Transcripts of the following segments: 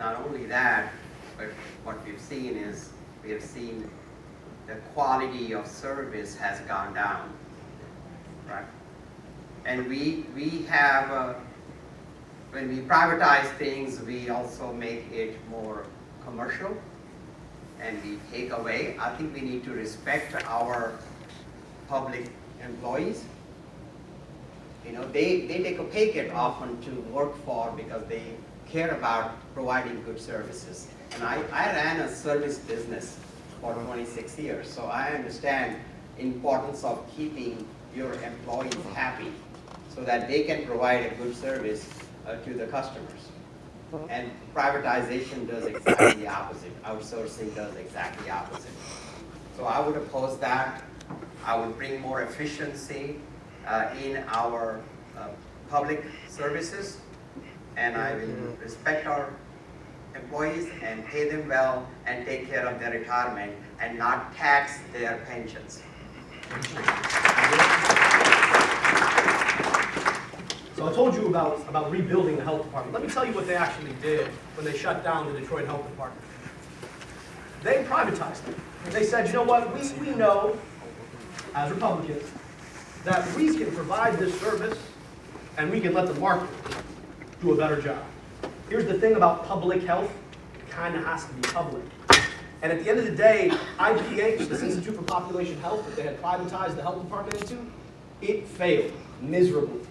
not only that, but what we've seen is, we have seen the quality of service has gone down, right? And we have, when we privatize things, we also make it more commercial, and we take away. I think we need to respect our public employees. You know, they take a pay cut often to work for because they care about providing good services. And I ran a service business for 26 years, so I understand the importance of keeping your employees happy so that they can provide a good service to the customers. And privatization does exactly the opposite. Outsourcing does exactly the opposite. So I would oppose that. I would bring more efficiency in our public services, and I will respect our employees and pay them well and take care of their retirement and not tax their pensions. So I told you about rebuilding the health department. Let me tell you what they actually did when they shut down the Detroit Health Department. They privatized it. They said, you know what, we know, as Republicans, that we can provide this service and we can let the market do a better job. Here's the thing about public health, it kind of has to be public. And at the end of the day, IPH, this Institute for Population Health, that they had privatized the health department into, it failed miserably.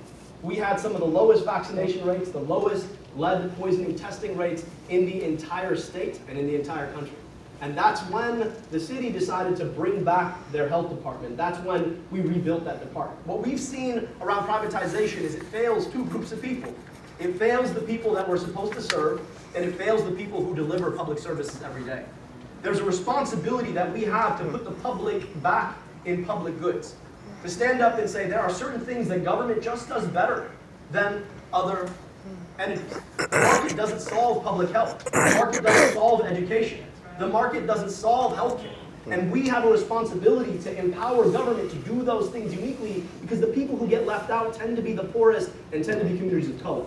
We had some of the lowest vaccination rates, the lowest lead poisoning testing rates in the entire state and in the entire country. And that's when the city decided to bring back their health department. That's when we rebuilt that department. What we've seen around privatization is it fails two groups of people. It fails the people that we're supposed to serve, and it fails the people who deliver public services every day. There's a responsibility that we have to put the public back in public goods. To stand up and say there are certain things that government just does better than other entities. The market doesn't solve public health. The market doesn't solve education. The market doesn't solve healthcare. And we have a responsibility to empower government to do those things uniquely, because the people who get left out tend to be the poorest and tend to be communities of color.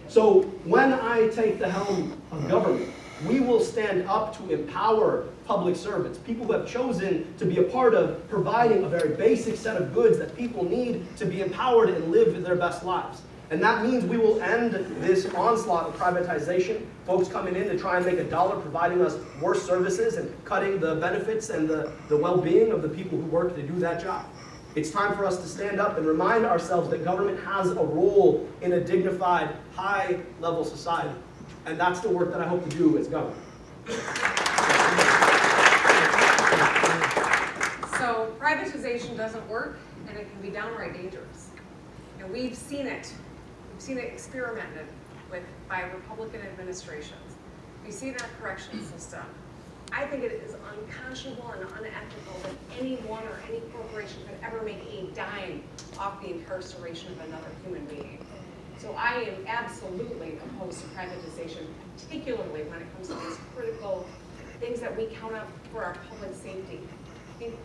So when I take the helm of government, we will stand up to empower public servants, people who have chosen to be a part of providing a very basic set of goods that people need to be empowered and live their best lives. And that means we will end this onslaught of privatization, folks coming in to try and make a dollar, providing us worse services and cutting the benefits and the well-being of the people who work to do that job. It's time for us to stand up and remind ourselves that government has a role in a dignified, high-level society. And that's the work that I hope to do as governor. So privatization doesn't work, and it can be downright dangerous. And we've seen it. We've seen it experimented with by Republican administrations. We see it in our corrections system. I think it is unconscionable and unethical that anyone or any corporation could ever make a dime off the incarceration of another human being. So I am absolutely opposed to privatization, particularly when it comes to these critical things that we count on for our public safety. I mean,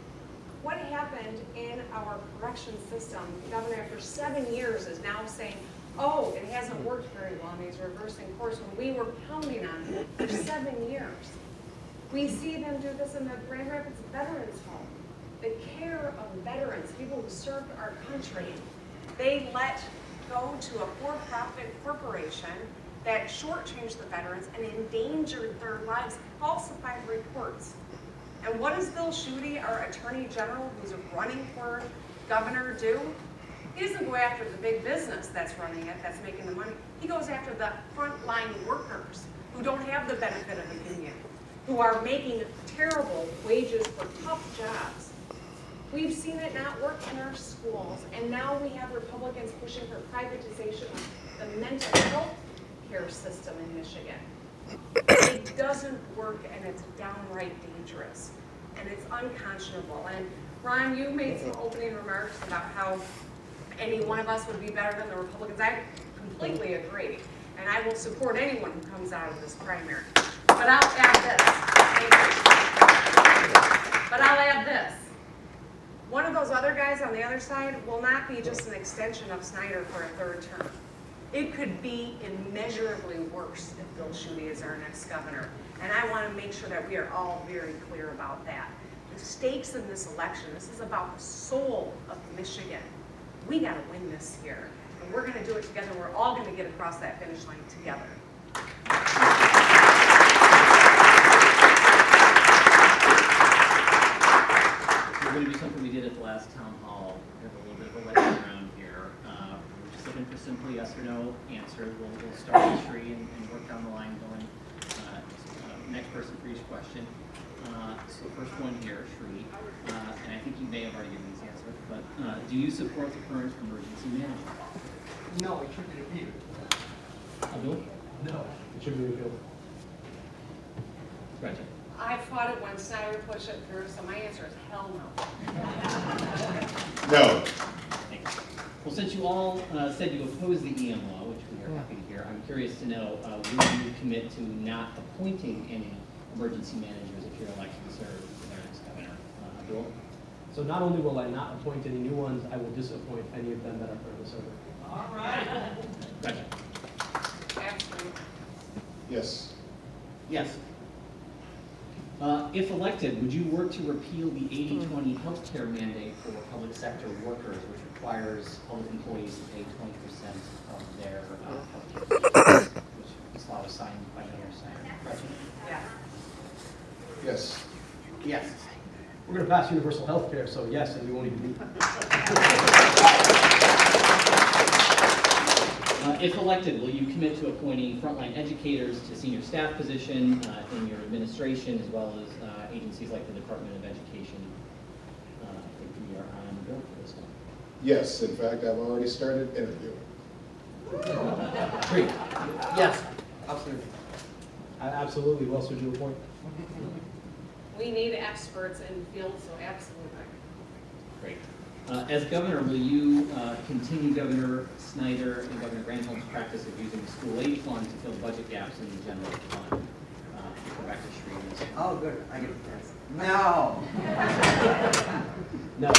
what happened in our correction system, the governor after 7 years is now saying, oh, it hasn't worked very well, and he's reversing course when we were pounding on it for 7 years. We see them do this in the Grand Rapids Veterans Home. The care of veterans, people who served our country, they let go to a for-profit corporation that shortchanged the veterans and endangered their lives, falsified reports. And what does Bill Schuette, our Attorney General, who's running for governor, do? He doesn't go after the big business that's running it, that's making the money. He goes after the frontline workers who don't have the benefit of the union, who are making terrible wages for tough jobs. We've seen it not work in our schools, and now we have Republicans pushing for privatization of the mental health care system in Michigan. It doesn't work, and it's downright dangerous, and it's unconscionable. And Ron, you made some opening remarks about how any one of us would be better than the Republicans. I completely agree, and I will support anyone who comes out of this primary. But I'll add this. But I'll add this. One of those other guys on the other side will not be just an extension of Snyder for a third term. It could be immeasurably worse if Bill Schuette is our next governor. And I want to make sure that we are all very clear about that. The stakes in this election, this is about the soul of Michigan. We got to win this here. And we're going to do it together. We're all going to get across that finish line together. We're going to do something we did at the last town hall. We have a little bit of a lightning round here. We're just looking for simple yes or no answers. We'll start with Sri and work down the line going. Next person for each question. So first one here, Sri, and I think you may have already given this answer, but do you support the current emergency management? No, it should be repeated. Abdul? No. It should be repealed. Gretchen? I fought it when Snyder pushed it through, so my answer is hell no. No. Thanks. Well, since you all said you oppose the EM law, which we are happy to hear, I'm curious to know, will you commit to not appointing any emergency managers if you're elected to serve as our next governor? Abdul? So not only will I not appoint any new ones, I will disappoint any of them that are currently serving. All right. Gretchen? Absolutely. Yes. Yes. If elected, would you work to repeal the 80-20 healthcare mandate for public sector workers, which requires public employees to pay 20% of their healthcare, which this law was signed by Mayor Snyder? Gretchen? Yes. Yes. Yes. We're going to pass universal health care, so yes, and we won't even need If elected, will you commit to appointing frontline educators to senior staff position in your administration, as well as agencies like the Department of Education? I think we are on the bill for this one. Yes. In fact, I've already started interviewing. Three. Yes, absolutely. Absolutely. Who else would you appoint? We need experts in fields, so absolutely. Great. As governor, will you continue Governor Snyder and Governor Granholm's practice of using the school aid fund to fill budget gaps in the general fund? Go back to Sri on this one. Oh, good, I get it. No. No.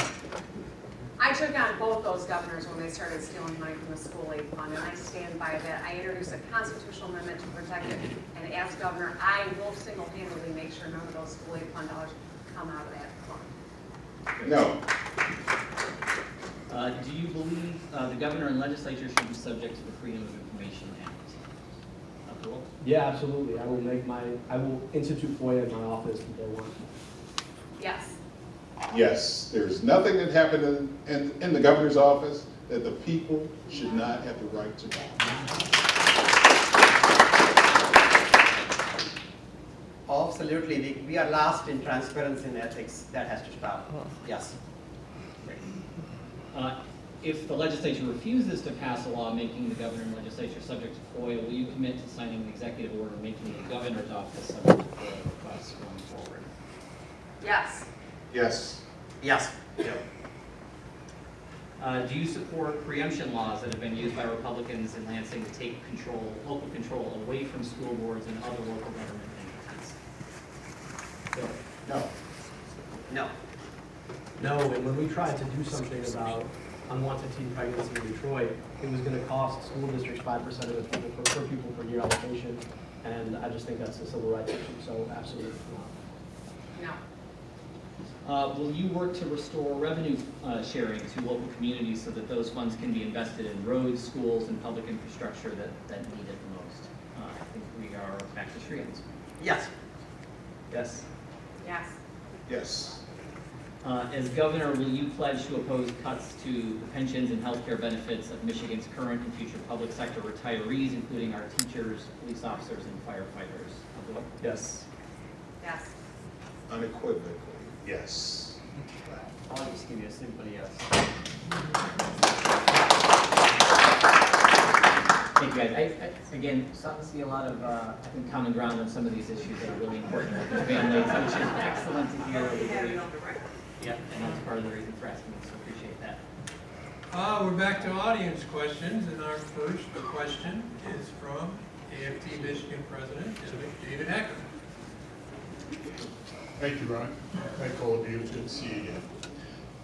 I took on both those governors when they started stealing money from the school aid fund, and I stand by that. I introduced a constitutional amendment to protect it, and as governor, I will single-handedly make sure none of those school aid fund dollars come out of that fund. No. Do you believe the governor and legislature should be subject to the Freedom of Information Act? Abdul? Yeah, absolutely. I will institute FOIA in my office from day one. Yes. Yes. There's nothing that happened in the governor's office that the people should not have the right to know. Absolutely, we are lost in transparency and ethics. That has to stop. Yes. Great. If the legislature refuses to pass a law making the governor and legislature subject to FOIA, will you commit to signing an executive order making the governor's office subject to FOIA requests going forward? Yes. Yes. Yes. Do you support preemption laws that have been used by Republicans in Lansing to take local control away from school boards and other local government entities? No. No. No, and when we tried to do something about unwanted teen pregnancy in Detroit, it was going to cost school districts 5% of its people per pupil per year allocation, and I just think that's a civil rights issue, so absolutely not. No. Will you work to restore revenue sharing to local communities so that those funds can be invested in roads, schools, and public infrastructure that need it the most? I think we are back to Sri on this one. Yes. Yes. Yes. Yes. As governor, will you pledge to oppose cuts to the pensions and health care benefits of Michigan's current and future public sector retirees, including our teachers, police officers, and firefighters? Abdul? Yes. Yes. Unequivocally, yes. I'll just give you a simple yes. Thank you, guys. Again, starting to see a lot of, I think, common ground on some of these issues that are really important to families, which is excellent to hear. Yep, and that's part of the reason for asking, so appreciate that. We're back to audience questions, and our first question is from AFT Michigan President David Hacker. Thank you, Ron. Thank all of you. It's good to see you again.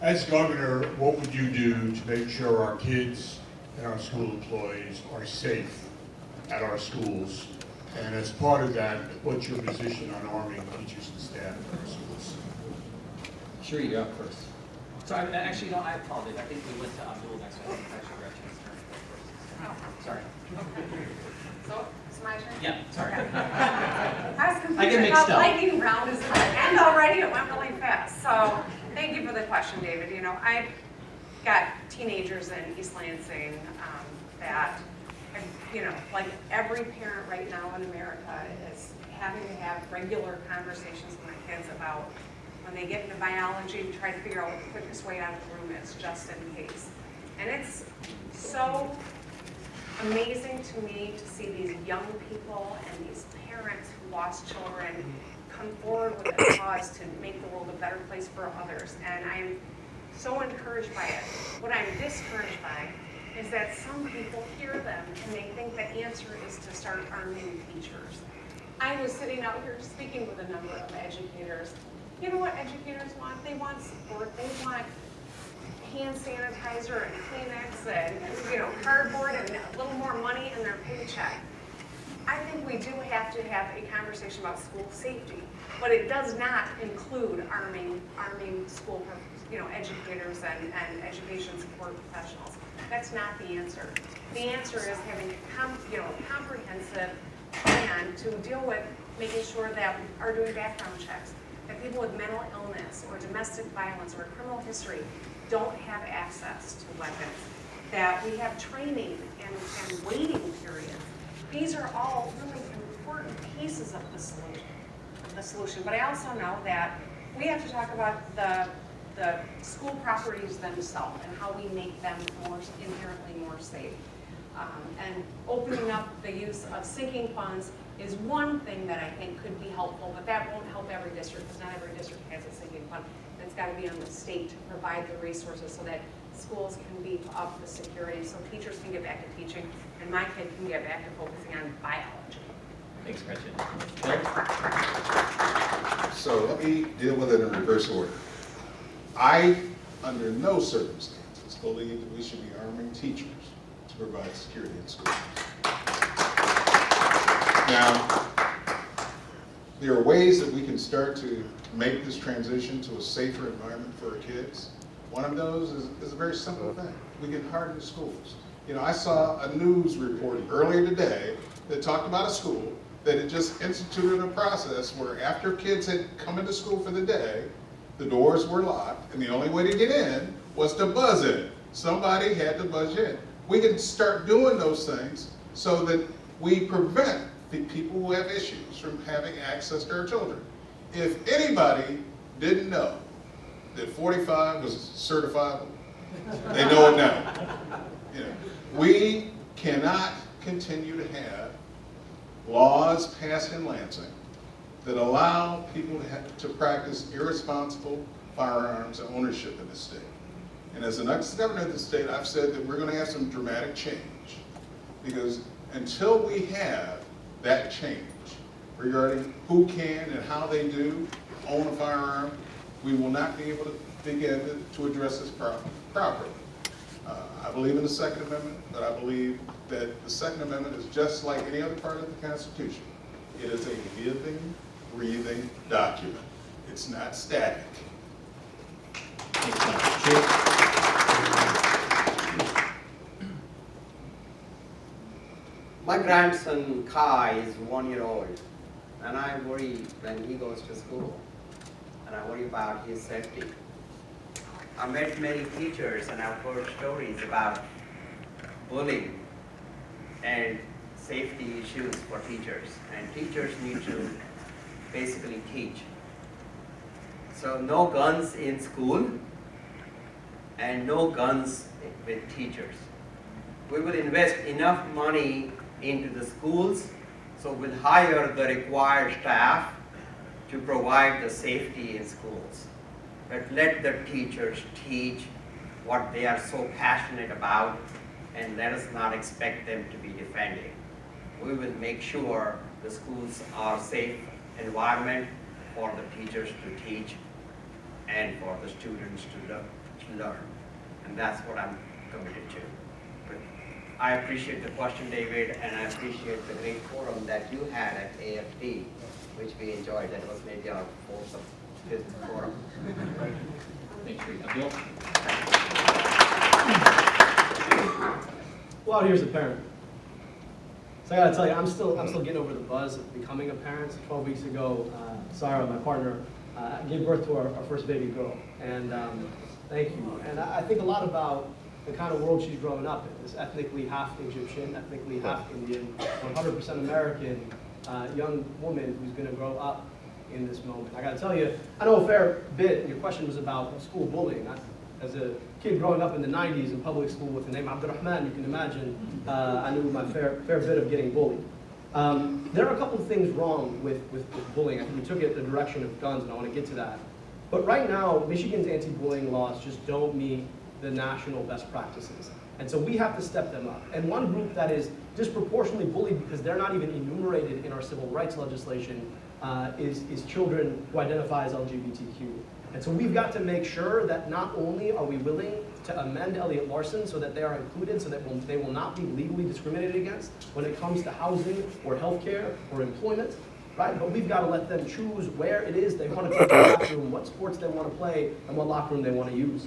As governor, what would you do to make sure our kids and our school employees are safe at our schools. And as part of that, what's your position on arming teachers and staff at our schools? Sure, you're up first. Sorry, actually, no, I apologize. I think we went to Abdul next. I think it's actually Gretchen's turn. Oh, Sorry. okay. So, it's my turn? Yeah, sorry. I was I confused get about mixed up. lightning round is at the end already, it went really fast. So, thank you for the question, David. You know, I've got teenagers in East Lansing that, you know, like every parent right now in America is having to have regular conversations with their kids about when they get into biology to try to figure out what the quickest way out of the room is, just in case. And it's so amazing to me to see these young people and these parents who lost children come forward with a cause to make the world a better place for others. And I'm so encouraged by it. What I'm discouraged by is that some people hear them and they think the answer is to start arming teachers. I was sitting out here speaking with a number of educators. You know what educators want? They want support. They want hand sanitizer and Kleenex and, you know, cardboard and a little more money in their paycheck. I think we do have to have a conversation about school safety, but it does not include arming school, you know, educators and education support professionals. That's not the answer. The answer is having a comprehensive plan to deal with making sure that we are doing background checks, that people with mental illness or domestic violence or criminal history don't have access to weapons, that we have training and waiting periods. These are all really important pieces of the solution. But I also know that we have to talk about the school properties themselves and how we make them inherently more safe. And opening up the use of sinking funds is one thing that I think could be helpful, but that won't help every district because not every district has a sinking fund. It's got to be on the state to provide the resources so that schools can beef up the security, so teachers can get back to teaching, and my kid can get back to focusing on biology. Thanks, Gretchen. So let me deal with it in reverse order. I, under no circumstances, believe that we should be arming teachers to provide security in schools. Now, there are ways that we can start to make this transition to a safer environment for our kids. One of those is a very simple thing. We can harden the schools. You know, I saw a news report earlier today that talked about a school that had just instituted a process where after kids had come into school for the day, the doors were locked, and the only way to get in was to buzz in. Somebody had to buzz in. We can start doing those things so that we prevent the people who have issues from having access to our children. If anybody didn't know that 45 was certifiable, they know it now. You know, we cannot continue to have laws passed in Lansing that allow people to practice irresponsible firearms ownership in this state. And as an ex-governor of the state, I've said that we're going to have some dramatic change, because until we have that change regarding who can and how they do own a firearm, we will not be able to begin to address this problem properly. I believe in the Second Amendment, but I believe that the Second Amendment is just like any other part of the Constitution. It is a living, breathing document. It's not static. My grandson Kai is 1 year old, and I worry when he goes to school, and I worry about his safety. I met many teachers and I've heard stories about bullying and safety issues for teachers, and teachers need to basically teach. So no guns in school and no guns with teachers. We will invest enough money into the schools, so we'll hire the required staff to provide the safety in schools. But let the teachers teach what they are so passionate about, and let us not expect them to be defending. We will make sure the schools are a safe environment for the teachers to teach and for the students to learn. And that's what I'm committed to. But I appreciate the question, David, and I appreciate the great forum that you had at AFT, which we enjoyed. That was maybe our fourth or fifth forum. Thanks, Abdul. Well, here's a parent. So I gotta tell you, I'm still getting over the buzz of becoming a parent. 12 weeks ago, Sarah, my partner, gave birth to our first baby girl. And thank you. And I think a lot about the kind of world she's growing up in. This ethnically half Egyptian, ethnically half Indian, 100% American young woman who's gonna grow up in this moment. I gotta tell you, I know a fair bit. Your question was about school bullying. As a kid growing up in the 90s in public school with the name Abdurrahman, you can imagine I knew my fair bit of getting bullied. There are a couple of things wrong with bullying. I think we took it the direction of guns, and I want to get to that. But right now, Michigan's anti-bullying laws just don't meet the national best practices. And so we have to step them up. And one group that is disproportionately bullied because they're not even enumerated in our civil rights legislation is children who identify as LGBTQ. And so we've got to make sure that not only are we willing to amend Elliott Larson so that they are included, so that they will not be legally discriminated against when it comes to housing or healthcare or employment, right? But we've got to let them choose where it is they want to go to the classroom, what sports they want to play, and what locker room they want to use.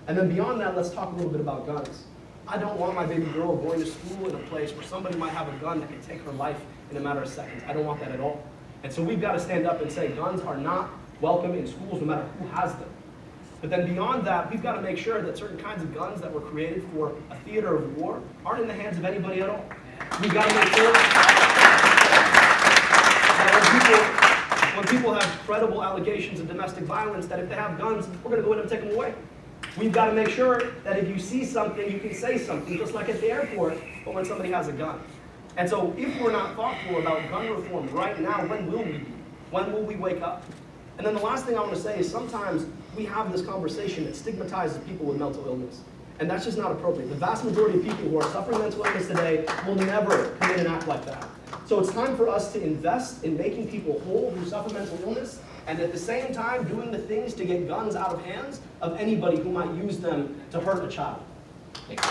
And then beyond that, let's talk a little bit about guns. I don't want my baby girl going to school in a place where somebody might have a gun that can take her life in a matter of seconds. I don't want that at all. And so we've got to stand up and say guns are not welcome in schools no matter who has them. But then beyond that, we've got to make sure that certain kinds of guns that were created for a theater of war aren't in the hands of anybody at all. We've got to make sure that when people have credible allegations of domestic violence, that if they have guns, we're going to go in and take them away. We've got to make sure that if you see something, you can say something, just like at the airport, but when somebody has a gun. And so if we're not thoughtful about gun reform right now, when will we be? When will we wake up? And then the last thing I want to say is sometimes we have this conversation that stigmatizes people with mental illness. And that's just not appropriate. The vast majority of people who are suffering mental illness today will never commit an act like that. So it's time for us to invest in making people whole who suffer mental illness, and at the same time doing the things to get guns out of hands of anybody who might use them to hurt a child. Thank you.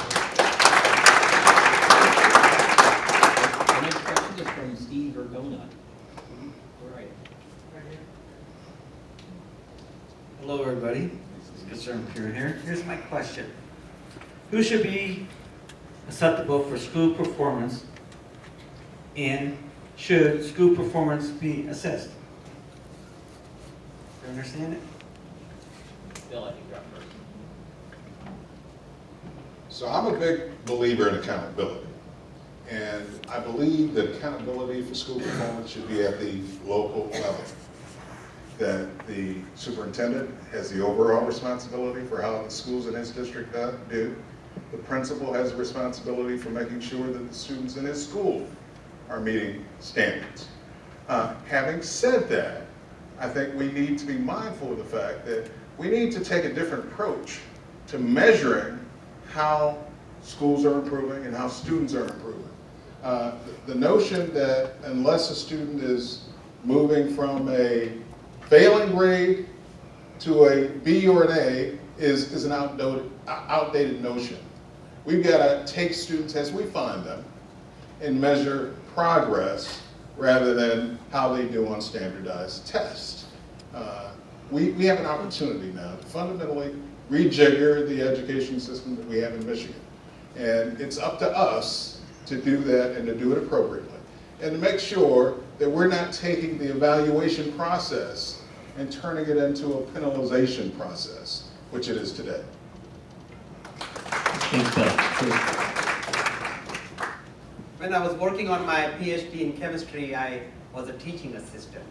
The next question is from Steve Vergona. Where are you? Hello, everybody. This is Concerned Peer here. Here's my question. Who should be acceptable for school performance, and should school performance be assessed? Do you understand it? Bill, I think you're up first. So I'm a big believer in accountability. And I believe that accountability for school performance should be at the local level. That the superintendent has the overall responsibility for how the schools in his district do. The principal has a responsibility for making sure that the students in his school are meeting standards. Having said that, I think we need to be mindful of the fact that we need to take a different approach to measuring how schools are improving and how students are improving. The notion that unless a student is moving from a failing grade to a B or an A is an outdated notion. We've got to take students as we find them and measure progress rather than how they do on standardized tests. We have an opportunity now to fundamentally rejigger the education system that we have in Michigan. And it's up to us to do that and to do it appropriately. And to make sure that we're not taking the evaluation process and turning it into a penalization process, which it is today. Thanks, Bill. When I was working on my PhD in chemistry, I was a teaching assistant.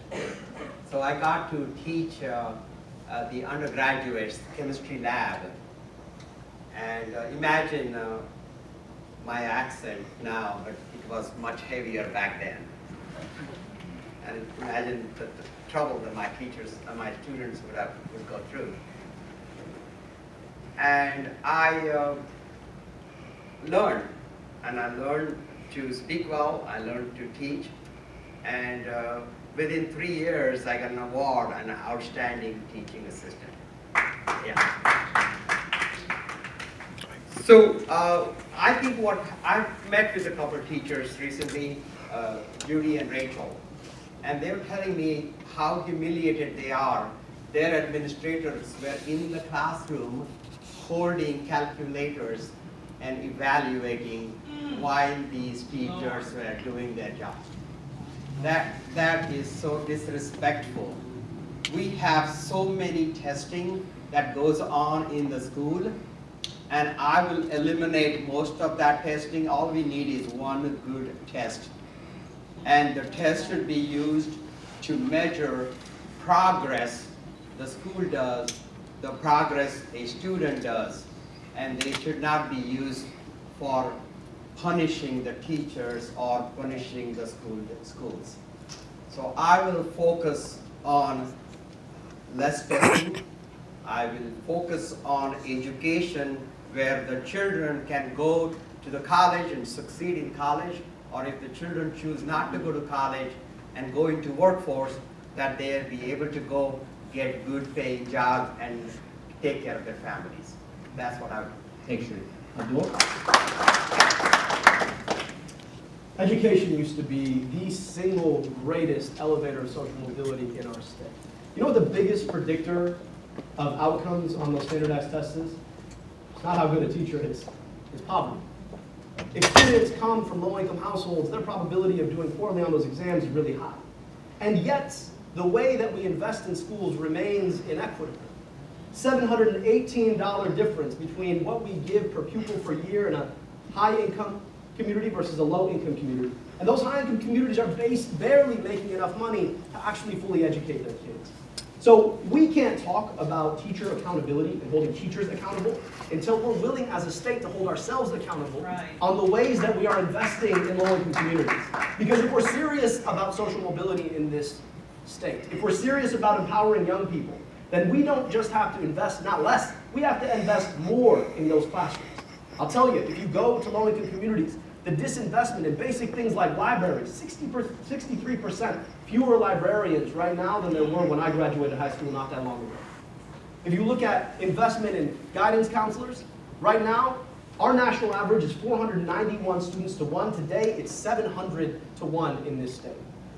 So I got to teach the undergraduates chemistry lab. And imagine my accent now, but it was much heavier back then. And imagine the trouble that my teachers and my students would go through. And I learned to speak well, I learned to teach, and within 3 years I got an award, an outstanding teaching assistant. Yeah. So I think I've met with a couple of teachers recently, Judy and Rachel, and they were telling me how humiliated they are. Their administrators were in the classroom holding calculators and evaluating while these teachers were doing their job. That is so disrespectful. We have so many testing that goes on in the school, and I will eliminate most of that testing. All we need is one good test. And the test should be used to measure progress the school does, the progress a student does, and they should not be used for punishing the teachers or punishing the schools. So I will focus on less testing. I will focus on education where the children can go to the college and succeed in college, or if the children choose not to go to college and go into workforce, that they'll be able to go get good paying jobs and take care of their families. That's what I would. Thanks, Shri. Abdul? Education used to be the single greatest elevator of social mobility in our state. You know what the biggest predictor of outcomes on those standardized tests is? It's not how good a teacher is, it's poverty. If students come from low-income households, their probability of doing poorly on those exams is really high. And yet, the way that we invest in schools remains inequitable. $718 difference between what we give per pupil per year in a high-income community versus a low-income community. And those high-income communities are barely making enough money to actually fully educate their kids. So we can't talk about teacher accountability and holding teachers accountable until we're willing as a state to hold ourselves accountable on the ways that we are investing in low-income communities. Because if we're serious about social mobility in this state, if we're serious about empowering young people, then we don't just have to invest, not less, we have to invest more in those classrooms. I'll tell you, if you go to low-income communities, the disinvestment in basic things like libraries, 63% fewer librarians right now than there were when I graduated high school not that long ago. If you look at investment in guidance counselors, right now, our national average is 491 students to 1. Today, it's 700 to 1 in this state.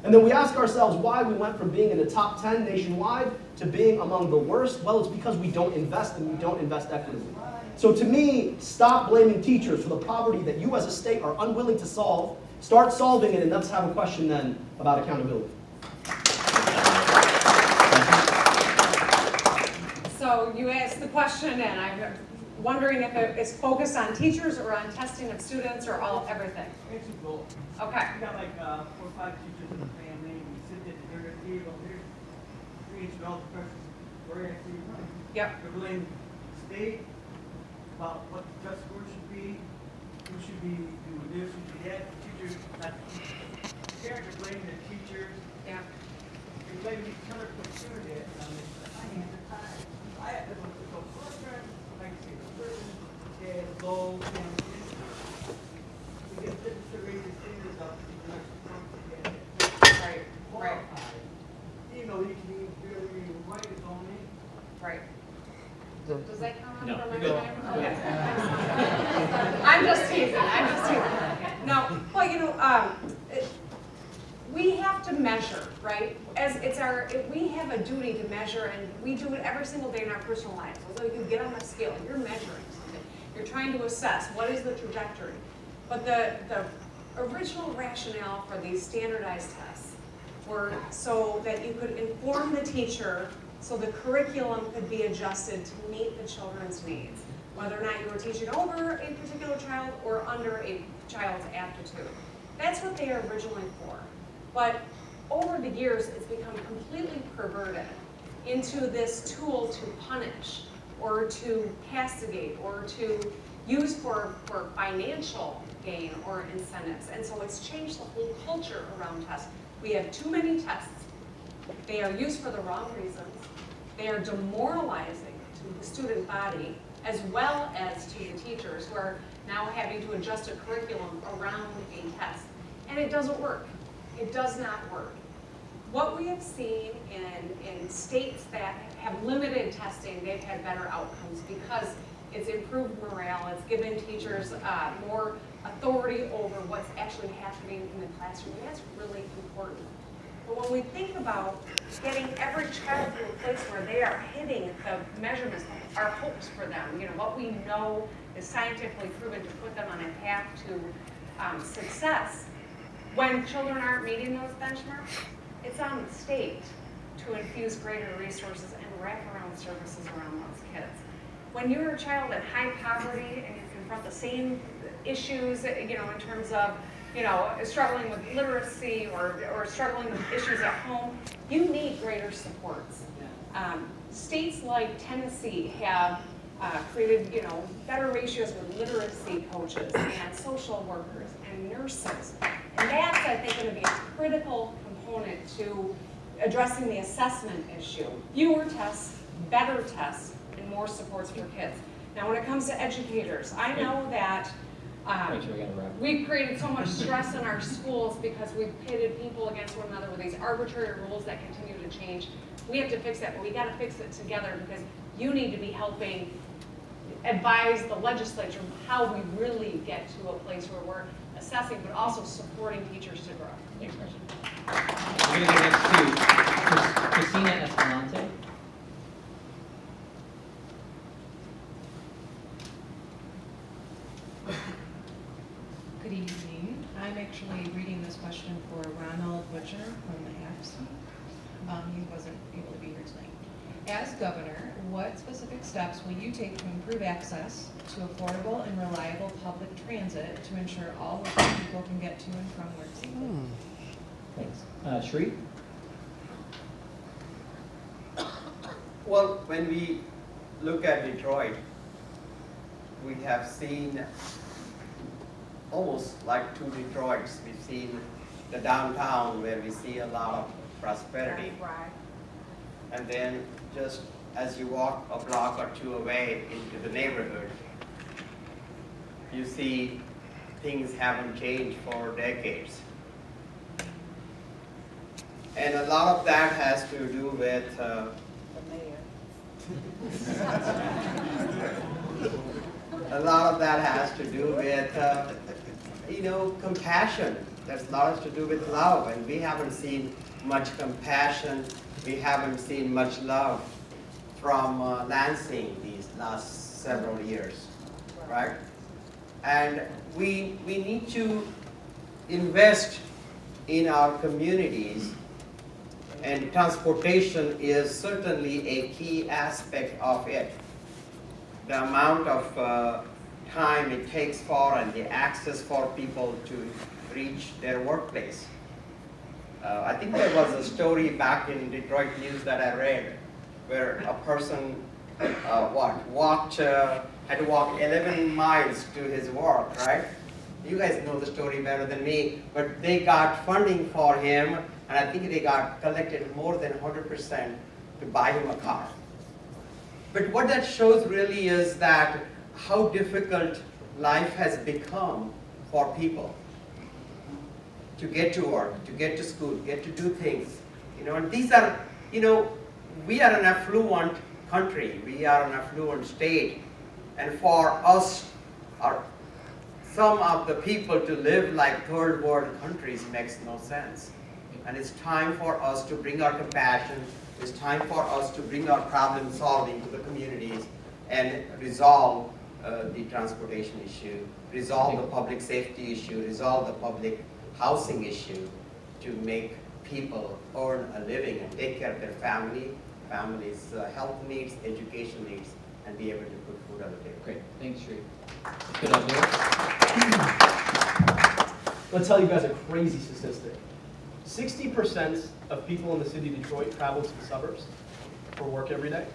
And then we ask ourselves why we went from being in the top 10 nationwide to being among the worst. Well, it's because we don't invest, and we don't invest equitably. So to me, stop blaming teachers for the poverty that you as a state are unwilling to solve. Start solving it, and let's have a question then about accountability. So you asked the question, and I'm wondering if it is focused on teachers or on testing of students or everything. It's a goal. Okay. We got like 4 or 5 teachers in the family, and we sit at the dinner table, we answer all the questions, we're actually running. Yep. We're blaming the state about what the test score should be, who should be doing this, who should be that, teachers, not the teachers. Parents are blaming the teachers, Yeah. they're blaming each other for doing that. I have the time. I have to go program, like I say, the person is low, and we get different surveys, things up, Right. Right. even though he can really write his own name. Right. Does that count No, for my go. time? Okay. I'm just teasing. No, well, you know, we have to measure, right? We have a duty to measure, and we do it every single day in our personal lives. Although you get on the scale, you're measuring something. You're trying to assess what is the trajectory. But the original rationale for these standardized tests were so that you could inform the teacher so the curriculum could be adjusted to meet the children's needs, whether or not you were teaching over a particular child or under a child's aptitude. That's what they are originally for. But over the years, it's become completely perverted into this tool to punish or to castigate or to use for financial gain or incentives. And so it's changed the whole culture around tests. We have too many tests. They are used for the wrong reasons. They are demoralizing to the student body as well as to the teachers who are now having to adjust a curriculum around a test. And it doesn't work. It does not work. What we have seen in states that have limited testing, they've had better outcomes because it's improved morale, it's given teachers more authority over what's actually happening in the classroom. And that's really important. But when we think about getting every child to a place where they are hitting the measurements, our hopes for them, what we know is scientifically proven to put them on a path to success, when children aren't meeting those benchmarks, it's on the state to infuse greater resources and wraparound services around those kids. When you're a child in high poverty and you confront the same issues, in terms of, struggling with literacy or struggling with issues at home, you need greater supports. States like Tennessee have created, better ratios with literacy coaches and social workers and nurses. And that's, I think, going to be a critical component to addressing the assessment issue. Fewer tests, better tests, and more supports for kids. Now, when it comes to educators, I know that we've created so much stress in our schools because we've pitted people against one another with these arbitrary rules that continue to change. We have to fix that, but we got to fix it together because you need to be helping advise the legislature how we really get to a place where we're assessing, but also supporting teachers to grow. Next question. We're going to go next to Christina Escalante. Good evening. I'm actually reading this question for Ronald Butcher from the AFC. He wasn't able to be here tonight. As governor, what specific steps will you take to improve access to affordable and reliable public transit to ensure all working people can get to and from work safely? Thanks. Shri? Well, when we look at Detroit, we have seen almost like two Detroits. We've seen the downtown where we see a lot of prosperity. Right. And then just as you walk a block or two away into the neighborhood, you see things haven't changed for decades. And a lot of that has to do with a lot of that has to do with compassion. There's a lot to do with love, and we haven't seen much compassion. We haven't seen much love from Lansing these last several years, right? And we need to invest in our communities, and transportation is certainly a key aspect of it. The amount of time it takes for and the access for people to reach their workplace. I think there was a story back in Detroit News that I read where a person had to walk 11 miles to his work, right? You guys know the story better than me, but they got funding for him, and I think they got collected more than 100% to buy him a car. But what that shows really is that how difficult life has become for people to get to work, to get to school, get to do things. And these are, we are an affluent country, we are an affluent state, and for us, some of the people to live like third world countries makes no sense. And it's time for us to bring our compassion, it's time for us to bring our problem solving to the communities and resolve the transportation issue, resolve the public safety issue, resolve the public housing issue to make people earn a living and take care of their families' health needs, education needs, and be able to put food on the table. Great, thanks, Shri. Good idea. Let's tell you guys a crazy statistic. 60% of people in the city of Detroit travel to the suburbs for work every day.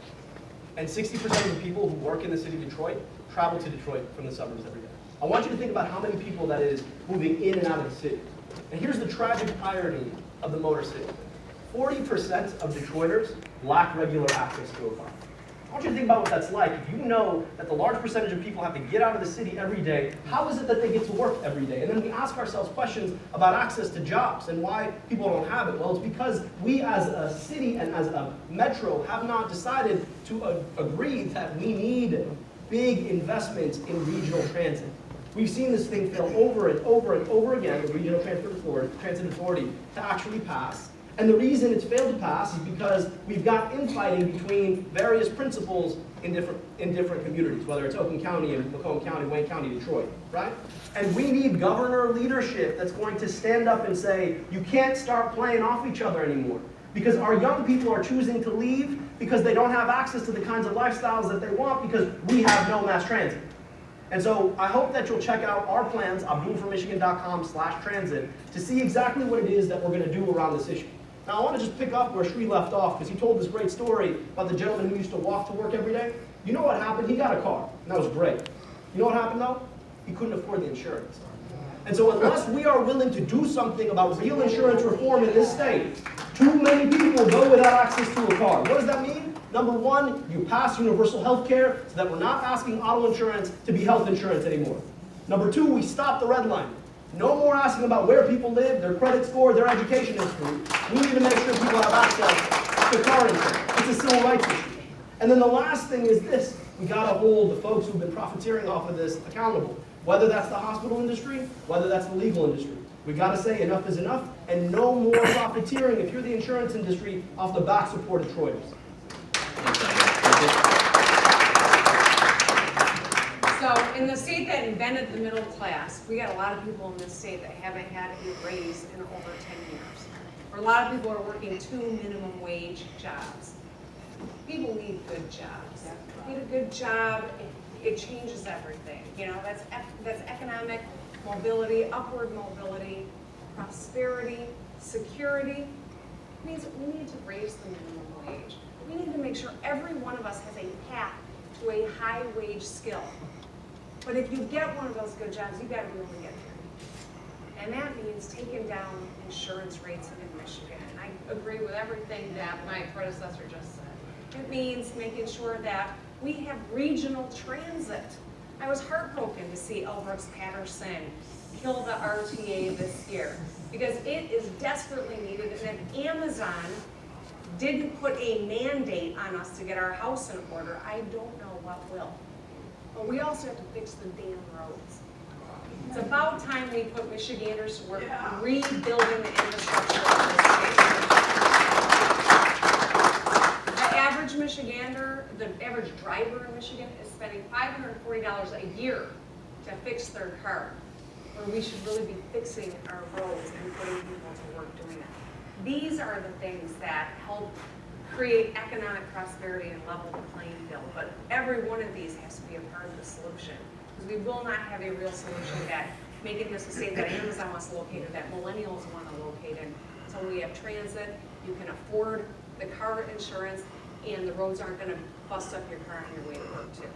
And 60% of the people who work in the city of Detroit travel to Detroit from the suburbs every day. I want you to think about how many people that is moving in and out of the city. And here's the tragic irony of the motor city. 40% of Detroiters lack regular access to a car. I want you to think about what that's like. If you know that the large percentage of people have to get out of the city every day, how is it that they get to work every day? And then we ask ourselves questions about access to jobs and why people don't have it. Well, it's because we as a city and as a metro have not decided to agree that we need big investments in regional transit. We've seen this thing fail over and over and over again, the Regional Transit Authority, to actually pass. And the reason it's failed to pass is because we've got infighting between various principals in different communities, whether it's Oakland County and Macomb County, Wayne County, Detroit, right? And we need governor leadership that's going to stand up and say, you can't start playing off each other anymore. Because our young people are choosing to leave because they don't have access to the kinds of lifestyles that they want because we have no mass transit. And so I hope that you'll check out our plans, abdulformichigan.com/transit, to see exactly what it is that we're going to do around this issue. Now I want to just pick up where Sri left off because he told this great story about the gentleman who used to walk to work every day. You know what happened? He got a car, and that was great. You know what happened though? He couldn't afford the insurance. And so unless we are willing to do something about real insurance reform in this state, too many people go without access to a car. What does that mean? Number one, you pass universal health care so that we're not asking auto insurance to be health insurance anymore. Number two, we stop the red line. No more asking about where people live, their credit score, their education history. We need to make sure people have access to car insurance. It's a civil rights issue. And then the last thing is this. We got to hold the folks who've been profiteering off of this accountable. Whether that's the hospital industry, whether that's the legal industry. We got to say enough is enough and no more profiteering if you're the insurance industry off the back support of Detroiters. So in the state that invented the middle class, we got a lot of people in this state that haven't had a raise in over 10 years. Or a lot of people are working 2 minimum wage jobs. People need good jobs. Need a good job, it changes everything. You know, that's economic mobility, upward mobility, prosperity, security. It means we need to raise the minimum wage. We need to make sure every one of us has a path to a high wage skill. But if you get one of those good jobs, you got to be able to get there. And that means taking down insurance rates in Michigan. And I agree with everything that my predecessor just said. It means making sure that we have regional transit. I was heartbroken to see Elbrooks Patterson kill the RTA this year because it is desperately needed. And if Amazon didn't put a mandate on us to get our house in order, I don't know what will. But we also have to fix the damn roads. It's about time we put Michiganders to work rebuilding the infrastructure of this state. The average Michigander, the average driver in Michigan is spending $540 a year to fix their car, where we should really be fixing our roads and putting people to work doing it. These are the things that help create economic prosperity and level the playing field. But every one of these has to be a part of the solution. Because we will not have a real solution that making this a state that Amazon wants to locate in, that millennials want to locate in. So we have transit, you can afford the car insurance, and the roads aren't going to bust up your car on your way to work too.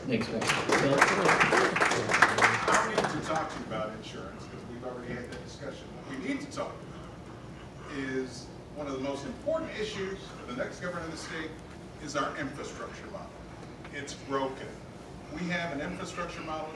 Next question. Bill? I don't need to talk to you about insurance because we've already had that discussion. What we need to talk about is one of the most important issues for the next governor of the state is our infrastructure model. It's broken. We have an infrastructure model